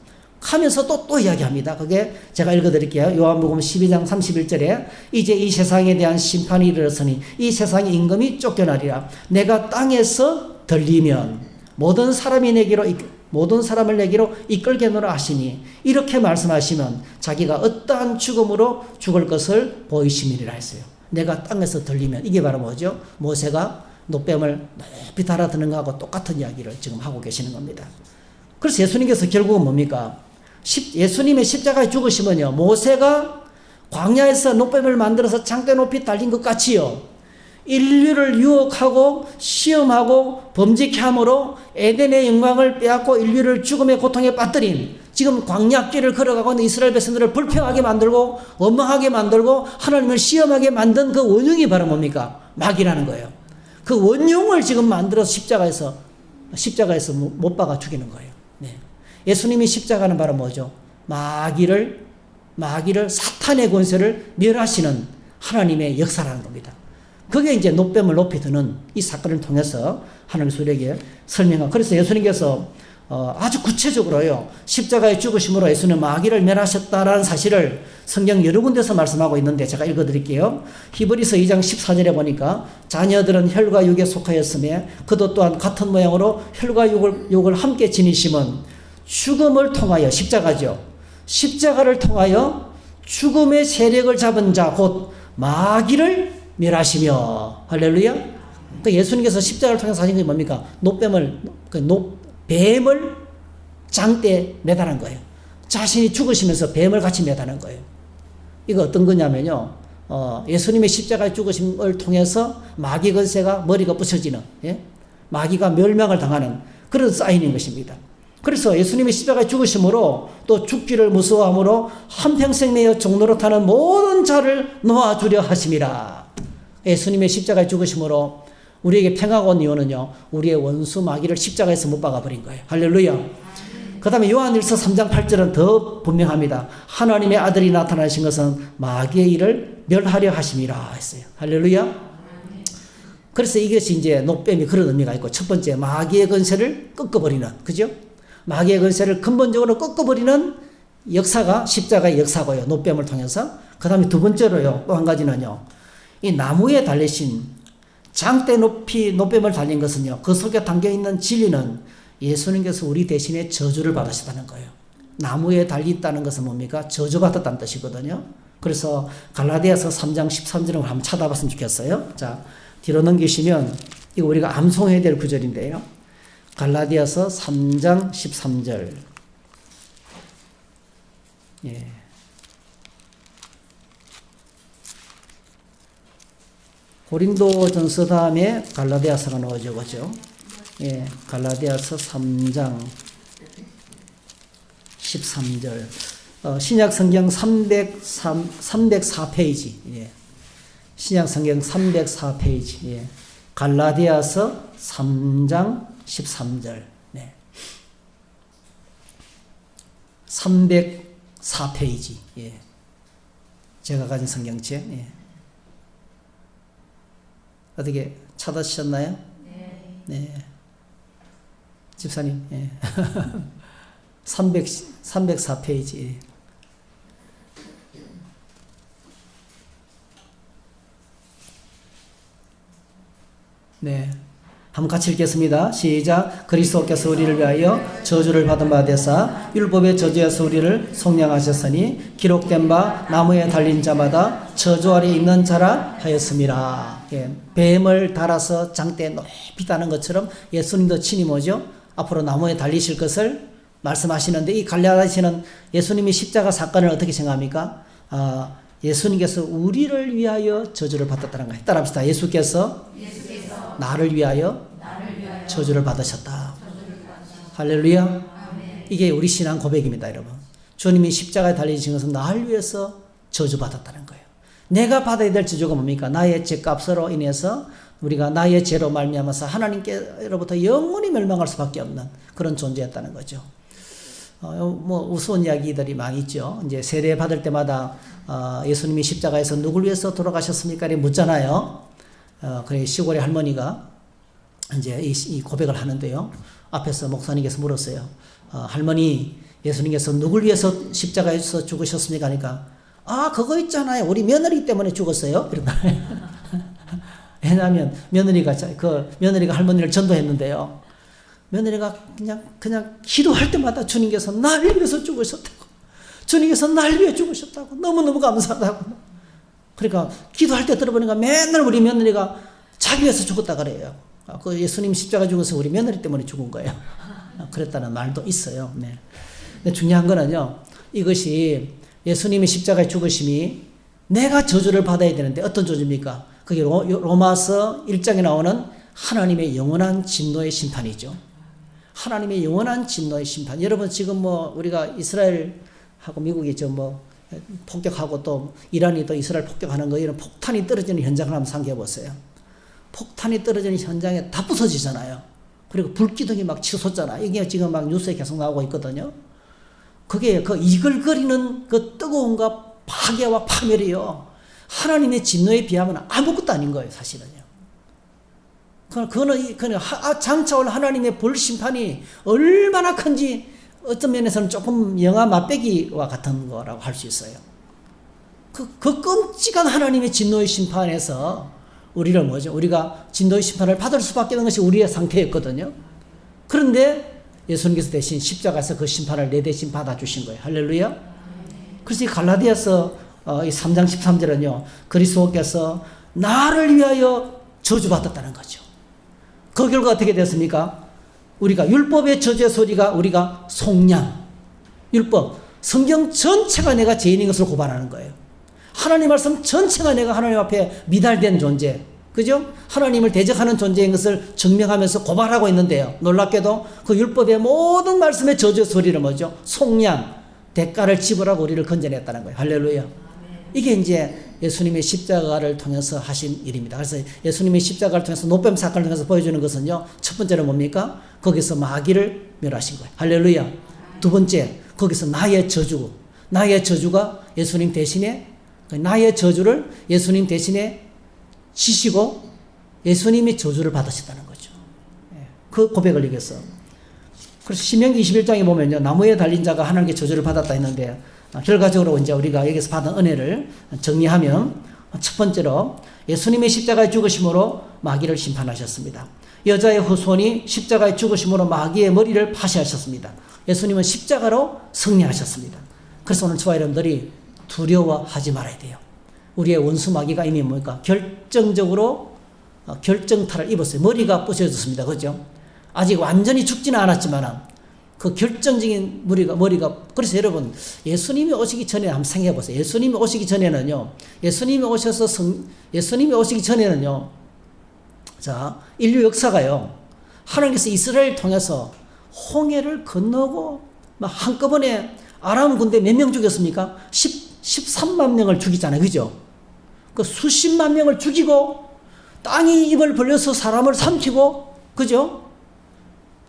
또 이야기합니다. 그게 제가 읽어드릴게요. 요한복음 12장 31절에 이제 이 세상에 대한 심판이 이르렀으니 이 세상의 임금이 쫓겨나리라. 내가 땅에서 들리면 모든 사람을 내게로 이끌게노라 하시니, 이렇게 말씀하시면 자기가 어떠한 죽음으로 죽을 것을 보이심이라 했어요. 내가 땅에서 들리면, 이게 바로 뭐죠? 모세가 노뱀을 높이 달아드는 것하고 똑같은 이야기를 지금 하고 계시는 겁니다. 그래서 예수님께서 결국은 뭡니까? 예수님의 십자가에 죽으시면요, 모세가 광야에서 노뱀을 만들어서 장대 높이 달린 것 같이요, 인류를 유혹하고 시험하고 범죄케 함으로 에덴의 영광을 빼앗고 인류를 죽음의 고통에 빠뜨린, 지금 광야길을 걸어가고 있는 이스라엘 백성들을 불평하게 만들고 원망하게 만들고 하나님을 시험하게 만든 그 원흉이 바로 뭡니까? 마귀라는 거예요. 그 원흉을 지금 만들어서 십자가에서 못 박아 죽이는 거예요. 네. 예수님이 십자가는 바로 뭐죠? 마귀를 사탄의 권세를 멸하시는 하나님의 역사라는 겁니다. 그게 이제 노뱀을 높이 드는 이 사건을 통해서 하나님께서 우리에게 설명하고, 그래서 예수님께서 아주 구체적으로요, 십자가에 죽으심으로 예수는 마귀를 멸하셨다라는 사실을 성경 여러 군데서 말씀하고 있는데 제가 읽어드릴게요. 히브리서 2장 14절에 보니까 자녀들은 혈과 육에 속하였으며 그도 또한 같은 모양으로 혈과 육을 함께 지니심은 죽음을 통하여, 십자가죠, 십자가를 통하여 죽음의 세력을 잡은 자 곧 마귀를 멸하시며, 할렐루야. 그 예수님께서 십자가를 통해서 하신 게 뭡니까? 뱀을 장대에 매달은 거예요. 자신이 죽으시면서 뱀을 같이 매달은 거예요. 이거 어떤 거냐면요, 예수님의 십자가의 죽으심을 통해서 마귀 권세가 머리가 부서지는, 예? 마귀가 멸망을 당하는 그런 사인인 것입니다. 그래서 예수님의 십자가에 죽으심으로 또 죽기를 무서워함으로 한평생 내어 종노릇하는 모든 자를 놓아주려 하심이라. 예수님의 십자가에 죽으심으로 우리에게 평화가 온 이유는요, 우리의 원수 마귀를 십자가에서 못 박아버린 거예요. 할렐루야. 그 다음에 요한일서 3장 8절은 더 분명합니다. 하나님의 아들이 나타나신 것은 마귀의 일을 멸하려 하심이라 했어요. 할렐루야. 그래서 이것이 이제 노뱀이 그런 의미가 있고, 첫 번째 마귀의 권세를 꺾어버리는, 그죠? 마귀의 권세를 근본적으로 꺾어버리는 역사가 십자가의 역사고요, 노뱀을 통해서. 그 다음에 두 번째로요, 또 한 가지는요, 이 나무에 달리신 장대 높이 노뱀을 달린 것은요, 그 속에 담겨있는 진리는 예수님께서 우리 대신에 저주를 받으시다는 거예요. 나무에 달렸다는 것은 뭡니까? 저주받았다는 뜻이거든요. 그래서 갈라디아서 3장 13절을 한번 찾아봤으면 좋겠어요. 자, 뒤로 넘기시면 이거 우리가 암송해야 될 구절인데요. 갈라디아서 3장 13절. 예. 고린도전서 다음에 갈라디아서가 나오죠, 그죠? 예, 갈라디아서 3장 13절. 신약 성경 304페이지. 예. 신약 성경 304페이지. 예. 갈라디아서 3장 13절. 네. 304페이지. 예. 제가 가진 성경책. 예. 어떻게 찾으셨나요? 네. 집사님, 예. 304페이지. 네. 한번 같이 읽겠습니다. 시작. 그리스도께서 우리를 위하여 저주를 받은 바 되사 율법의 저주에서 우리를 속량하셨으니 기록된 바 나무에 달린 자마다 저주 아래 있는 자라 하였습니다. 예. 뱀을 달아서 장대에 높이 다는 것처럼 예수님도 친히 뭐죠? 앞으로 나무에 달리실 것을 말씀하시는데, 이 갈라디아서는 예수님이 십자가 사건을 어떻게 생각합니까? 예수님께서 우리를 위하여 저주를 받았다는 거예요. 따라합시다. 예수께서 나를 위하여 저주를 받으셨다. 할렐루야. 이게 우리 신앙 고백입니다, 여러분. 주님이 십자가에 달리신 것은 나를 위해서 저주받았다는 거예요. 내가 받아야 될 저주가 뭡니까? 나의 죄값으로 인해서 우리가 나의 죄로 말미암아서 하나님께로부터 영원히 멸망할 수밖에 없는 그런 존재였다는 거죠. 뭐 우스운 이야기들이 많이 있죠. 이제 세례 받을 때마다 예수님이 십자가에서 누굴 위해서 돌아가셨습니까? 이렇게 묻잖아요. 그래 시골의 할머니가 이제 이 고백을 하는데요. 앞에서 목사님께서 물었어요. 할머니, 예수님께서 누굴 위해서 십자가에서 죽으셨습니까? 하니까 그거 있잖아요. 우리 며느리 때문에 죽었어요. 이러다. 왜냐하면 며느리가 할머니를 전도했는데요. 며느리가 그냥 기도할 때마다 주님께서 나를 위해서 죽으셨다고. 주님께서 나를 위해 죽으셨다고. 너무너무 감사하다고. 그러니까 기도할 때 들어보니까 맨날 우리 며느리가 자기 위해서 죽었다 그래요. 그 예수님 십자가 죽어서 우리 며느리 때문에 죽은 거예요. 그랬다는 말도 있어요. 네. 근데 중요한 거는요. 이것이 예수님의 십자가의 죽으심이 내가 저주를 받아야 되는데 어떤 저주입니까? 그게 로마서 1장에 나오는 하나님의 영원한 진노의 심판이죠. 하나님의 영원한 진노의 심판. 여러분 지금 뭐 우리가 이스라엘하고 미국이 폭격하고 또 이란이 또 이스라엘 폭격하는 거, 이런 폭탄이 떨어지는 현장을 한번 상기해 보세요. 폭탄이 떨어지는 현장에 다 부서지잖아요. 그리고 불기둥이 막 치솟잖아요. 이게 지금 막 뉴스에 계속 나오고 있거든요. 그게 그 이글거리는 그 뜨거움과 파괴와 파멸이요. 하나님의 진노에 비하면 아무것도 아닌 거예요, 사실은요. 그거는 장차 올 하나님의 불심판이 얼마나 큰지 어떤 면에서는 조금 영화 맛배기와 같은 거라고 할 수 있어요. 그 끔찍한 하나님의 진노의 심판에서 우리가 진노의 심판을 받을 수밖에 없는 것이 우리의 상태였거든요. 그런데 예수님께서 대신 십자가에서 그 심판을 내 대신 받아주신 거예요. 할렐루야. 그래서 이 갈라디아서 3장 13절은요. 그리스도께서 나를 위하여 저주받았다는 거죠. 그 결과 어떻게 됐습니까? 우리가 율법의 저주의 소리가 우리가 속량, 율법, 성경 전체가 내가 죄인인 것을 고발하는 거예요. 하나님 말씀 전체가 내가 하나님 앞에 미달된 존재, 그죠? 하나님을 대적하는 존재인 것을 증명하면서 고발하고 있는데요. 놀랍게도 그 율법의 모든 말씀의 저주의 소리를 뭐죠? 속량, 대가를 지불하고 우리를 건져냈다는 거예요. 할렐루야. 이게 이제 예수님의 십자가를 통해서 하신 일입니다. 그래서 예수님의 십자가를 통해서 노뱀 사건을 통해서 보여주는 것은요. 첫 번째는 뭡니까? 거기서 마귀를 멸하신 거예요. 할렐루야. 두 번째, 거기서 나의 저주가 예수님 대신에, 나의 저주를 예수님 대신에 지시고 예수님이 저주를 받으셨다는 거죠. 그 고백을 얘기했어. 그래서 신명기 21장에 보면요. 나무에 달린 자가 하나님께 저주를 받았다 했는데, 결과적으로 이제 우리가 여기서 받은 은혜를 정리하면, 첫 번째로 예수님의 십자가의 죽으심으로 마귀를 심판하셨습니다. 여자의 후손이 십자가의 죽으심으로 마귀의 머리를 파쇄하셨습니다. 예수님은 십자가로 승리하셨습니다. 그래서 오늘 저와 여러분들이 두려워하지 말아야 돼요. 우리의 원수 마귀가 이미 뭡니까? 결정적으로 결정타를 입었어요. 머리가 부서졌습니다. 그죠? 아직 완전히 죽지는 않았지만 그 결정적인 머리가 그래서 여러분 예수님이 오시기 전에 한번 생각해 보세요. 예수님이 오시기 전에는요. 예수님이 오시기 전에는요. 자, 인류 역사가요. 하나님께서 이스라엘 통해서 홍해를 건너고 막 한꺼번에 아람 군대 몇 명 죽였습니까? 13만 명을 죽이잖아요. 그죠? 그 수십만 명을 죽이고 땅이 입을 벌려서 사람을 삼키고 그죠?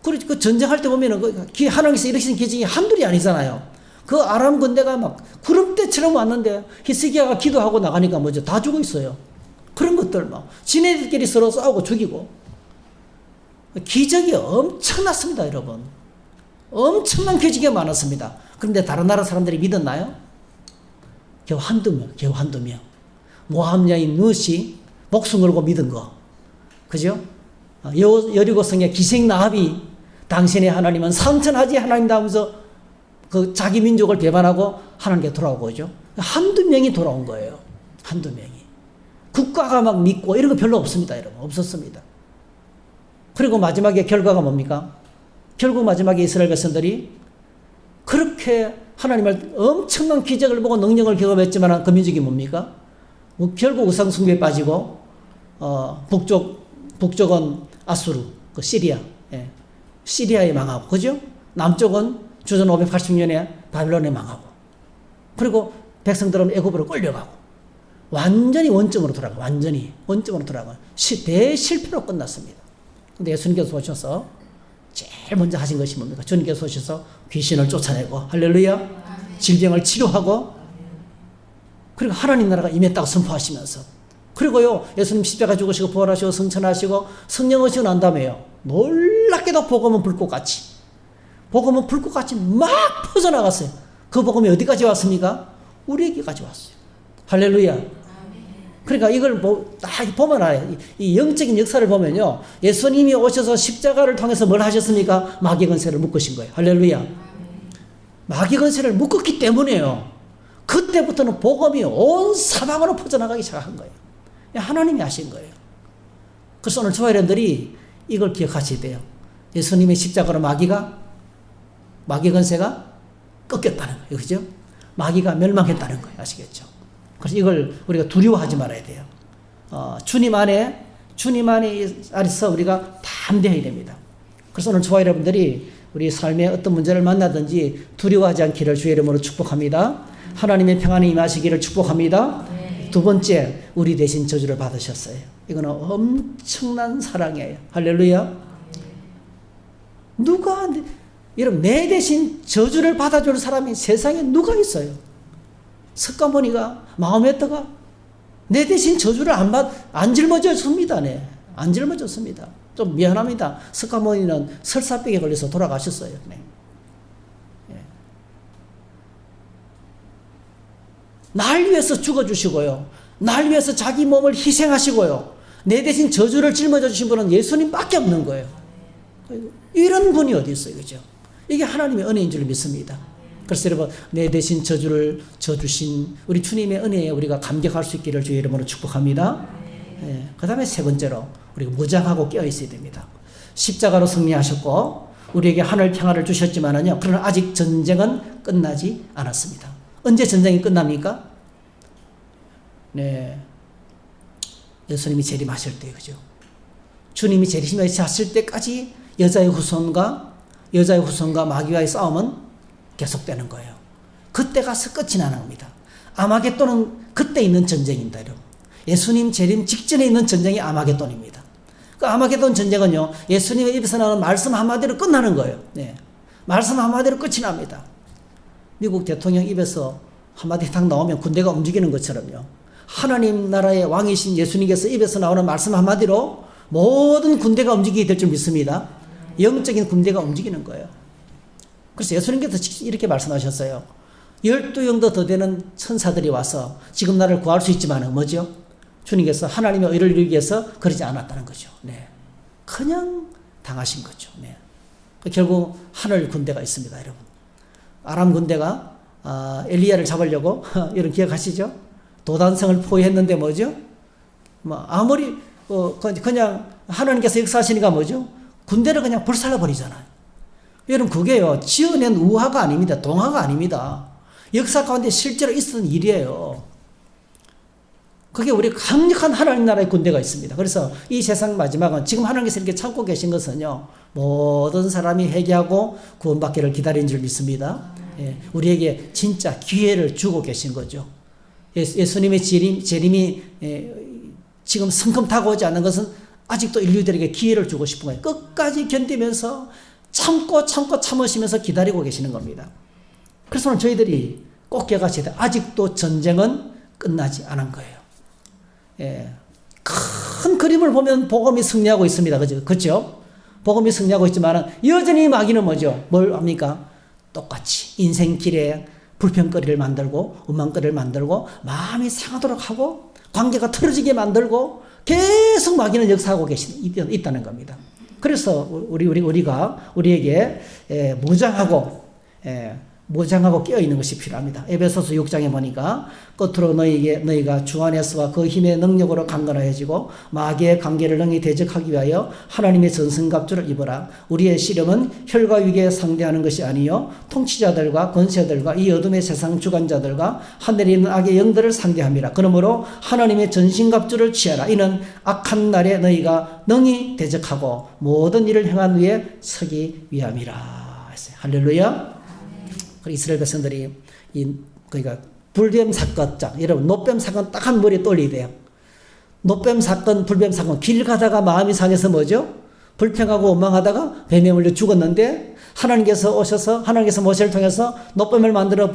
그 전쟁할 때 보면은 하나님께서 일으키신 기적이 한둘이 아니잖아요. 그 아람 군대가 막 구름대처럼 왔는데 히스기야가 기도하고 나가니까 뭐죠? 다 죽어 있어요. 그런 것들 막 지네들끼리 서로 싸우고 죽이고 기적이 엄청났습니다, 여러분. 엄청난 기적이 많았습니다. 그런데 다른 나라 사람들이 믿었나요? 겨우 한두 명. 모함 여인 룻이 목숨 걸고 믿은 거. 그죠? 여리고성의 기생 라합이 당신의 하나님은 상천하지 하나님다 하면서 그 자기 민족을 배반하고 하나님께 돌아오고 오죠. 한두 명이 돌아온 거예요. 한두 명이. 국가가 막 믿고 이런 거 별로 없습니다, 여러분. 없었습니다. 그리고 마지막에 결과가 뭡니까? 결국 마지막에 이스라엘 백성들이 그렇게 하나님을 엄청난 기적을 보고 능력을 경험했지만 그 민족이 뭡니까? 결국 우상 숭배에 빠지고 북쪽은 아수르, 그 시리아, 시리아에 망하고, 그죠? 남쪽은 주전 580년에 바빌론에 망하고, 그리고 백성들은 애굽으로 끌려가고, 완전히 원점으로 돌아가, 완전히 원점으로 돌아가, 대실패로 끝났습니다. 근데 예수님께서 오셔서 제일 먼저 하신 것이 뭡니까? 주님께서 오셔서 귀신을 쫓아내고, 할렐루야, 질병을 치료하고, 그리고 하나님 나라가 임했다고 선포하시면서, 그리고요, 예수님 십자가 죽으시고 부활하시고 승천하시고 성령 오시고 난 다음에요, 놀랍게도 복음은 불꽃같이 막 퍼져나갔어요. 그 복음이 어디까지 왔습니까? 우리에게까지 왔어요. 할렐루야. 그러니까 이걸 딱 보면 알아요. 이 영적인 역사를 보면요, 예수님이 오셔서 십자가를 통해서 뭘 하셨습니까? 마귀 권세를 묶으신 거예요. 할렐루야. 마귀 권세를 묶었기 때문에요, 그때부터는 복음이 온 사방으로 퍼져나가기 시작한 거예요. 하나님이 하신 거예요. 그래서 오늘 저와 여러분들이 이걸 기억하셔야 돼요. 예수님의 십자가로 마귀 권세가 꺾였다는 거예요. 그죠? 마귀가 멸망했다는 거예요. 아시겠죠? 그래서 이걸 우리가 두려워하지 말아야 돼요. 주님 안에서 우리가 담대해야 됩니다. 그래서 오늘 저와 여러분들이 우리 삶의 어떤 문제를 만나든지 두려워하지 않기를 주의 이름으로 축복합니다. 하나님의 평안이 임하시기를 축복합니다. 두 번째, 우리 대신 저주를 받으셨어요. 이거는 엄청난 사랑이에요. 할렐루야. 여러분, 내 대신 저주를 받아줄 사람이 세상에 누가 있어요? 석가모니가, 마호메트가 내 대신 저주를 안 짊어졌습니다. 네. 안 짊어졌습니다. 좀 미안합니다. 석가모니는 설사병에 걸려서 돌아가셨어요. 네. 날 위해서 죽어주시고요, 날 위해서 자기 몸을 희생하시고요, 내 대신 저주를 짊어져 주신 분은 예수님밖에 없는 거예요. 이런 분이 어디 있어요? 그죠? 이게 하나님의 은혜인 줄 믿습니다. 그래서 여러분, 내 대신 저주를 져주신 우리 주님의 은혜에 우리가 감격할 수 있기를 주의 이름으로 축복합니다. 그 다음에 세 번째로, 우리가 무장하고 깨어 있어야 됩니다. 십자가로 승리하셨고 우리에게 하늘 평화를 주셨지만은요, 그러나 아직 전쟁은 끝나지 않았습니다. 언제 전쟁이 끝납니까? 네, 예수님이 재림하실 때, 그죠? 주님이 재림하실 때까지 여자의 후손과 마귀와의 싸움은 계속되는 거예요. 그때 가서 끝이 나는 겁니다. 아마겟돈은 그때 있는 전쟁입니다, 여러분. 예수님 재림 직전에 있는 전쟁이 아마겟돈입니다. 그 아마겟돈 전쟁은요, 예수님의 입에서 나오는 말씀 한마디로 끝나는 거예요. 네, 말씀 한마디로 끝이 납니다. 미국 대통령 입에서 한마디 딱 나오면 군대가 움직이는 것처럼요, 하나님 나라의 왕이신 예수님께서 입에서 나오는 말씀 한마디로 모든 군대가 움직이게 될 줄 믿습니다. 영적인 군대가 움직이는 거예요. 그래서 예수님께서 이렇게 말씀하셨어요. 12영도 더 되는 천사들이 와서 지금 나를 구할 수 있지만 뭐죠? 주님께서 하나님의 의를 이루기 위해서 그러지 않았다는 거죠. 네, 그냥 당하신 거죠. 네. 결국 하늘 군대가 있습니다, 여러분. 아람 군대가 엘리야를 잡으려고 여러분 기억하시죠? 도단성을 포위했는데 뭐죠? 아무리 그냥 하나님께서 역사하시니까 뭐죠? 군대를 그냥 불살라버리잖아요. 여러분, 그게요, 지어낸 우화가 아닙니다. 동화가 아닙니다. 역사 가운데 실제로 있었던 일이에요. 그게 우리 강력한 하나님 나라의 군대가 있습니다. 그래서 이 세상 마지막은 지금 하나님께서 이렇게 참고 계신 것은요, 모든 사람이 회개하고 구원받기를 기다리는 줄 믿습니다. 예, 우리에게 진짜 기회를 주고 계신 거죠. 예수님의 재림이 지금 성큼 다가오지 않는 것은 아직도 인류들에게 기회를 주고 싶은 거예요. 끝까지 견디면서 참으시면서 기다리고 계시는 겁니다. 그래서 오늘 저희들이 꼭 기억하셔야 돼요. 아직도 전쟁은 끝나지 않은 거예요. 예, 큰 그림을 보면 복음이 승리하고 있습니다. 그죠? 복음이 승리하고 있지만 여전히 마귀는 뭐죠? 뭘 합니까? 똑같이 인생길에 불평거리를 만들고 원망거리를 만들고 마음이 상하도록 하고 관계가 틀어지게 만들고 계속 마귀는 역사하고 있다는 겁니다. 그래서 우리가 우리에게 무장하고 깨어 있는 것이 필요합니다. 에베소서 6장에 보니까 끝으로 너희가 주 안에서와 그 힘의 능력으로 강건해지고 마귀의 관계를 능히 대적하기 위하여 하나님의 전승갑주를 입어라. 우리의 씨름은 혈과 육에 상대하는 것이 아니요 통치자들과 권세들과 이 어둠의 세상 주관자들과 하늘에 있는 악의 영들을 상대함이라. 그러므로 하나님의 전신갑주를 취하라. 이는 악한 날에 너희가 능히 대적하고 모든 일을 행한 후에 서기 위함이라. 할렐루야. 이스라엘 백성들이 그러니까 불뱀 사건장, 여러분 노뱀 사건 딱 한 머리에 떠올리야 돼요. 노뱀 사건, 불뱀 사건, 길 가다가 마음이 상해서 뭐죠? 불평하고 원망하다가 뱀에 물려 죽었는데 하나님께서 오셔서 하나님께서 모세를 통해서 노뱀을 만들어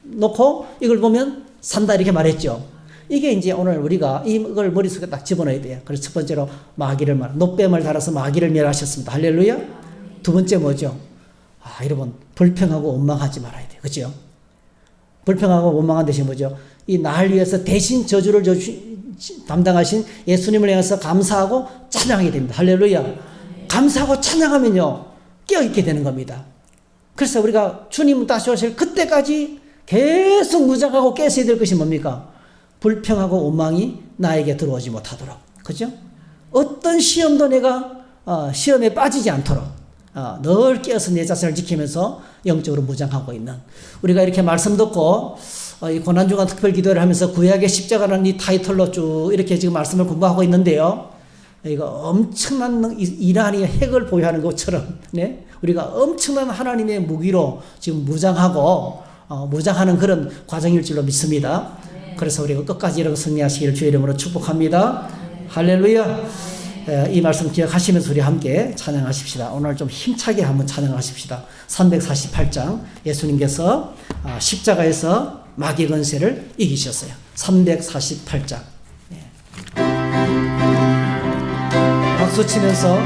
놓고 이걸 보면 산다 이렇게 말했죠. 이게 이제 오늘 우리가 이걸 머릿속에 딱 집어넣어야 돼요. 그래서 첫 번째로 노뱀을 달아서 마귀를 멸하셨습니다. 할렐루야. 두 번째 뭐죠? 여러분 불평하고 원망하지 말아야 돼요. 그렇죠? 불평하고 원망한 대신 뭐죠? 이 날 위해서 대신 저주를 담당하신 예수님을 향해서 감사하고 찬양하게 됩니다. 할렐루야. 감사하고 찬양하면요 깨어있게 되는 겁니다. 그래서 우리가 주님 다시 오실 그때까지 계속 무장하고 깨어있어야 될 것이 뭡니까? 불평하고 원망이 나에게 들어오지 못하도록. 그렇죠? 어떤 시험도 내가 시험에 빠지지 않도록 늘 깨어서 내 자신을 지키면서 영적으로 무장하고 있는 우리가 이렇게 말씀 듣고 이 고난주간 특별 기도를 하면서 구약의 십자가라는 이 타이틀로 쭉 이렇게 지금 말씀을 공부하고 있는데요. 이거 엄청난 이란이 핵을 보유하는 것처럼 네? 우리가 엄청난 하나님의 무기로 지금 무장하는 그런 과정일 줄로 믿습니다. 그래서 우리가 끝까지 이렇게 승리하시기를 주의 이름으로 축복합니다. 할렐루야. 이 말씀 기억하시면서 우리 함께 찬양하십시다. 오늘 좀 힘차게 한번 찬양하십시다. 348장 예수님께서 십자가에서 마귀 권세를 이기셨어요. 348장 박수 치면서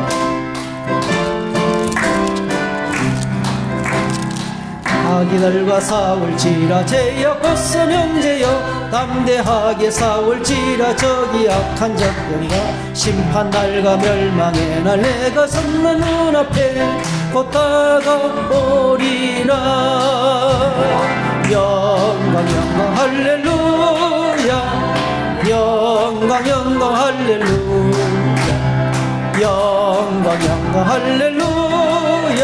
마귀들과 싸울지라 제여 벗은 형제여 담대하게 싸울지라 저기 악한 적들과 심판날과 멸망의 날 내가 섰는 눈앞에 곧 다가오리라. 영광 영광 할렐루야. 영광 영광 할렐루야. 영광 영광 할렐루야.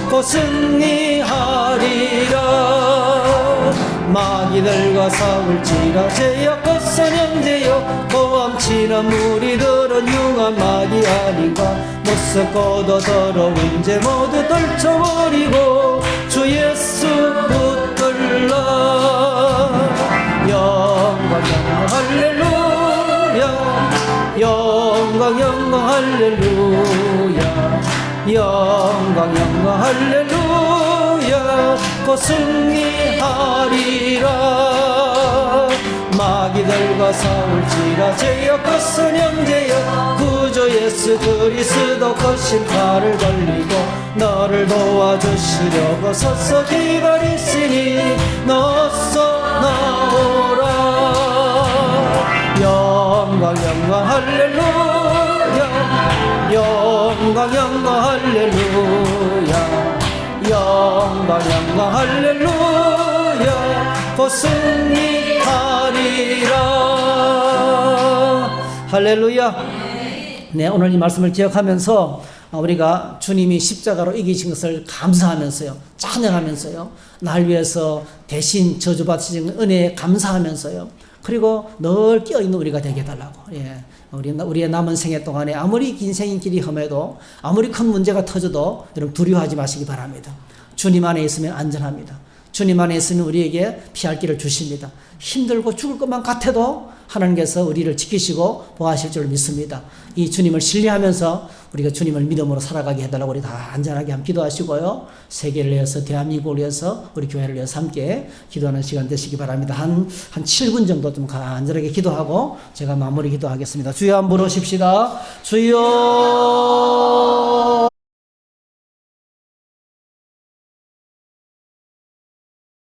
곧 승리하리라. 마귀들과 싸울지라 제약 벗은 형제여 고함치는 무리들은 융한 마귀 아닌가 못섞고도 더러운 죄 모두 떨쳐버리고 주 예수 붙들라. 영광 영광 할렐루야. 영광 영광 할렐루야. 영광 영광 할렐루야. 곧 승리하리라. 마귀들과 싸울지라 제여 벗은 형제여 구주 예수 그리스도 거신 팔을 걸리고 너를 도와주시려고 서서 기다리시니 너서 나오라. 영광 영광 할렐루야. 영광 영광 할렐루야. 영광 영광 할렐루야. 곧 승리하리라. 할렐루야. 네, 오늘 이 말씀을 기억하면서 우리가 주님이 십자가로 이기신 것을 감사하면서요, 찬양하면서요, 날 위해서 대신 저주받으신 은혜에 감사하면서요, 그리고 늘 깨어있는 우리가 되게 해달라고. 예. 우리의 남은 생애 동안에 아무리 긴 생인 길이 험해도 아무리 큰 문제가 터져도 여러분 두려워하지 마시기 바랍니다. 주님 안에 있으면 안전합니다. 주님 안에 있으면 우리에게 피할 길을 주십니다. 힘들고 죽을 것만 같아도 하나님께서 우리를 지키시고 보호하실 줄 믿습니다. 이 주님을 신뢰하면서 우리가 주님을 믿음으로 살아가게 해달라고 우리 다 안전하게 한번 기도하시고요. 세계를 위해서, 대한민국을 위해서, 우리 교회를 위해서 함께 기도하는 시간 되시기 바랍니다. 한 7분 정도 좀 간절하게 기도하고 제가 마무리 기도하겠습니다. 주여 한번 부르십시다. 주여.